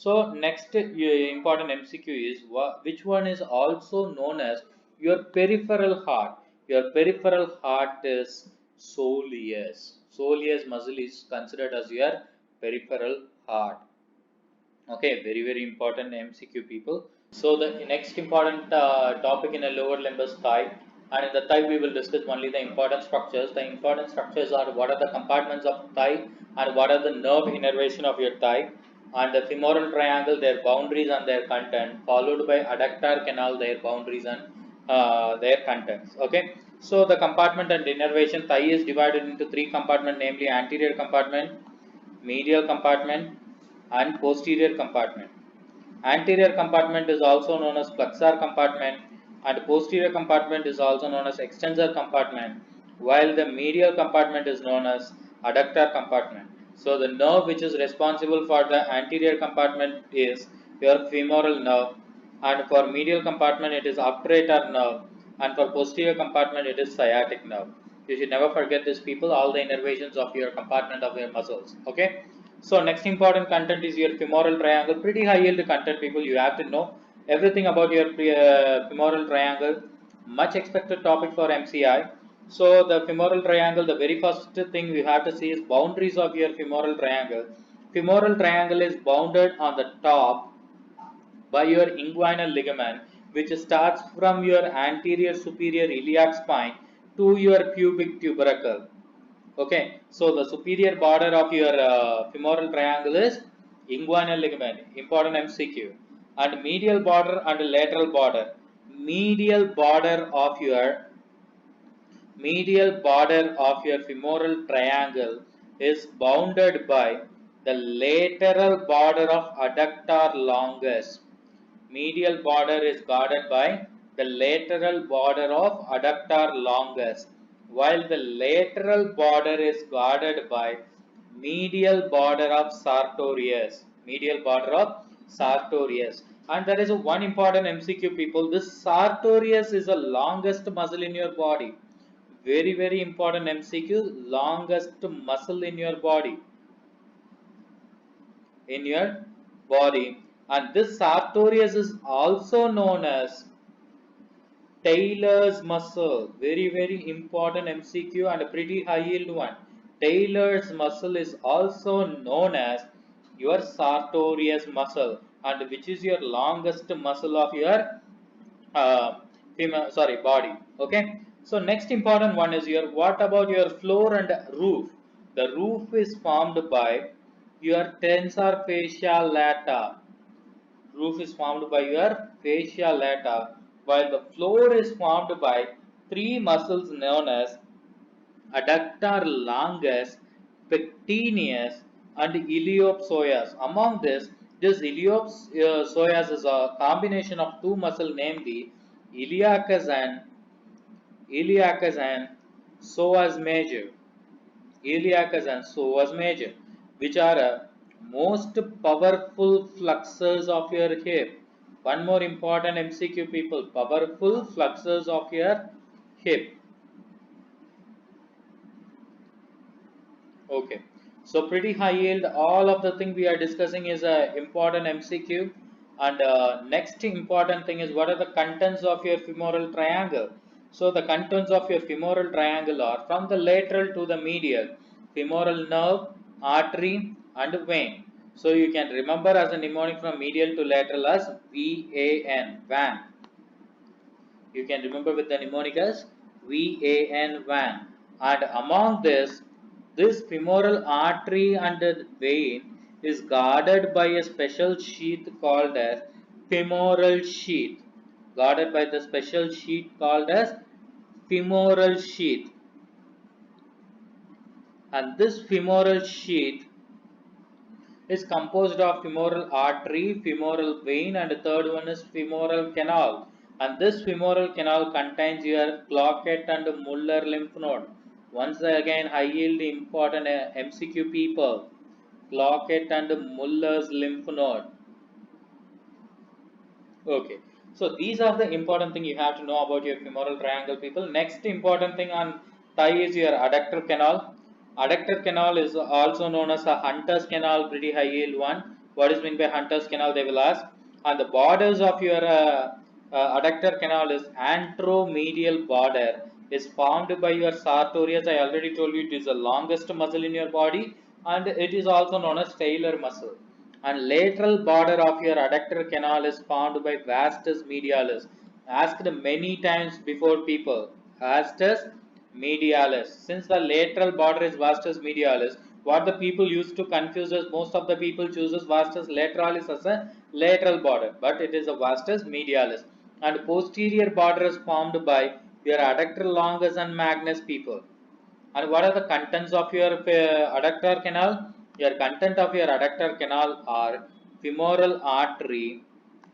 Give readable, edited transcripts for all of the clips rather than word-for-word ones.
So next important MCQ is which one is also known as your peripheral heart. Your peripheral heart is soleus. Soleus muscle is considered as your peripheral heart. Okay, very important MCQ people. So the next important topic in a lower limb is thigh, and in the thigh we will discuss only the important structures. The important structures are what are the compartments of thigh and what are the nerve innervation of your thigh, and the femoral triangle, their boundaries and their content, followed by adductor canal, their boundaries and their contents. Okay, so the compartment and innervation, thigh is divided into three compartments, namely anterior compartment, medial compartment and posterior compartment. Anterior compartment is also known as flexor compartment and posterior compartment is also known as extensor compartment, while the medial compartment is known as adductor compartment. So the nerve which is responsible for the anterior compartment is your femoral nerve, and for medial compartment it is obturator nerve, and for posterior compartment it is sciatic nerve. You should never forget this people, all the innervations of your compartment of your muscles. Okay. So next important content is your femoral triangle. Pretty high yield content people. You have to know everything about your femoral triangle. Much expected topic for MCI. So the femoral triangle, the very first thing we have to see is boundaries of your femoral triangle. Femoral triangle is bounded on the top by your inguinal ligament, which starts from your anterior superior iliac spine to your pubic tubercle. Okay, so the superior border of your femoral triangle is inguinal ligament, important MCQ, and medial border and lateral border. Medial border of your femoral triangle is bounded by the lateral border of adductor longus. Medial border is guarded by the lateral border of adductor longus, while the lateral border is guarded by medial border of sartorius. Medial border of sartorius. And there is a one important MCQ people. This sartorius is the longest muscle in your body. Very important MCQ. Longest muscle in your body. And this sartorius is also known as Taylor's muscle. Very important MCQ and a pretty high yield one. Taylor's muscle is also known as your sartorius muscle, and which is your longest muscle of your body. Okay. So next important one is your what about your floor and roof? The roof is formed by your tensor fascia lata. Roof is formed by your fascia lata, while the floor is formed by three muscles known as adductor longus, pectineus, and iliopsoas. Among this iliopsoas is a combination of two muscles, namely iliacus and psoas major. Iliacus and psoas major, which are most powerful flexors of your hip. One more important MCQ people, powerful flexors of your hip. Okay, so pretty high yield. All of the thing we are discussing is a important MCQ. And next important thing is what are the contents of your femoral triangle. So the contents of your femoral triangle are from the lateral to the medial, femoral nerve, artery and vein. So you can remember as a mnemonic from medial to lateral as VAN, van. You can remember with the mnemonic as VAN, van. And among this femoral artery and vein is guarded by a special sheath called as femoral sheath. Guarded by the special sheath called as femoral sheath. And this femoral sheath is composed of femoral artery, femoral vein, and the third one is femoral canal. And this femoral canal contains your Cloquet and Muller lymph node. Once again, high yield important MCQ people. Cloquet and Muller's lymph node. Okay. So these are the important thing you have to know about your femoral triangle people. Next important thing on thigh is your adductor canal. Adductor canal is also known as a hunter's canal, pretty high yield one, What is meant by Hunter's canal, they will ask. And the borders of your adductor canal is anteromedial border is formed by your sartorius. I already told you it is the longest muscle in your body, and it is also known as talar muscle. And lateral border of your adductor canal is formed by vastus medialis. Asked many times before people. Vastus medialis. Since the lateral border is vastus medialis, what the people used to confuse is most of the people chooses vastus lateralis as a lateral border, but it is a vastus medialis. And posterior border is formed by your adductor longus and magnus people. And what are the contents of your adductor canal? Your content of your adductor canal are femoral artery,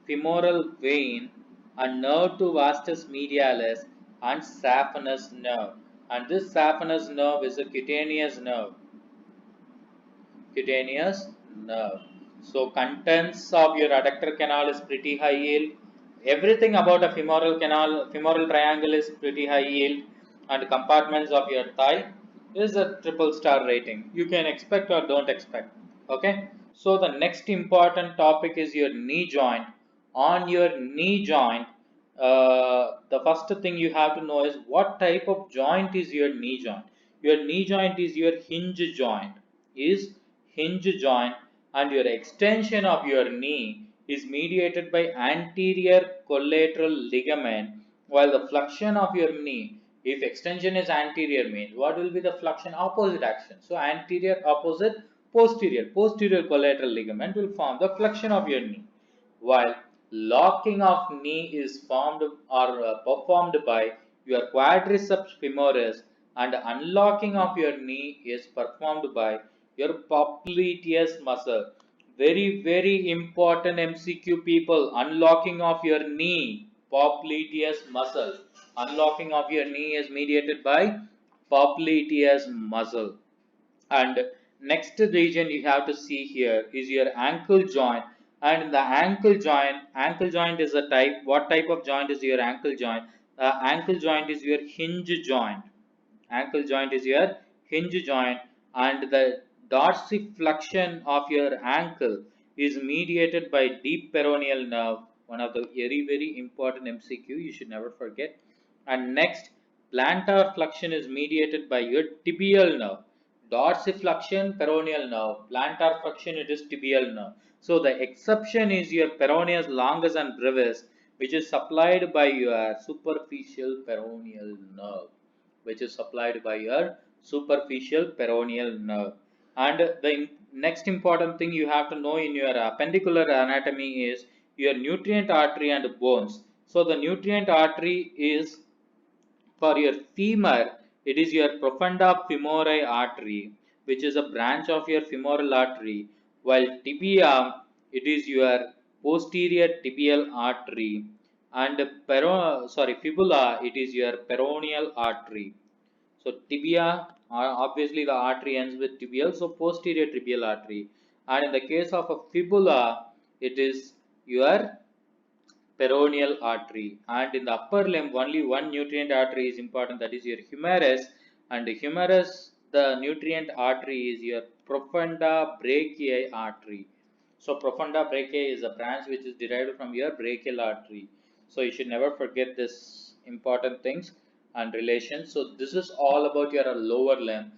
femoral vein, and nerve to vastus medialis, and saphenous nerve. And this saphenous nerve is a cutaneous nerve. Cutaneous nerve. So contents of your adductor canal is pretty high yield. Everything about a femoral canal, femoral triangle is pretty high yield, and compartments of your thigh is a triple star rating. You can expect or don't expect. Okay. So the next important topic is your knee joint. On your knee joint, the first thing you have to know is what type of joint is your knee joint. Your knee joint is your hinge joint. Is hinge joint, and your extension of your knee is mediated by anterior collateral ligament, while the flexion of your knee, if extension is anterior, means what will be the flexion? Opposite action. So anterior, opposite, posterior collateral ligament will form the flexion of your knee, while locking of knee is formed or performed by your quadriceps femoris, and unlocking of your knee is performed by your popliteus muscle. Very important MCQ people. Unlocking of your knee, popliteus muscle. Unlocking of your knee is mediated by popliteus muscle. And next region you have to see here is your ankle joint. And in the ankle joint is a type. What type of joint is your ankle joint? Ankle joint is your hinge joint. Ankle joint is your hinge joint, and the dorsiflexion of your ankle is mediated by deep peroneal nerve. One of the very important MCQ you should never forget. And next, plantar flexion is mediated by your tibial nerve. Dorsiflexion, peroneal nerve. Plantar flexion, it is tibial nerve. So the exception is your peroneus longus and brevis, which is supplied by your superficial peroneal nerve, which is supplied by your superficial peroneal nerve. And the next important thing you have to know in your appendicular anatomy is your nutrient artery and bones. So the nutrient artery is for your femur, it is your profunda femori artery, which is a branch of your femoral artery, while tibia, it is your posterior tibial artery, and fibula, it is your peroneal artery. So tibia, obviously the artery ends with tibial, so posterior tibial artery. And in the case of a fibula, it is your peroneal artery. And in the upper limb, only one nutrient artery is important, that is your humerus. And the humerus, the nutrient artery is your profunda brachiae artery. So profunda brachiae is a branch which is derived from your brachial artery. So you should never forget this important things and relations. So this is all about your lower limb.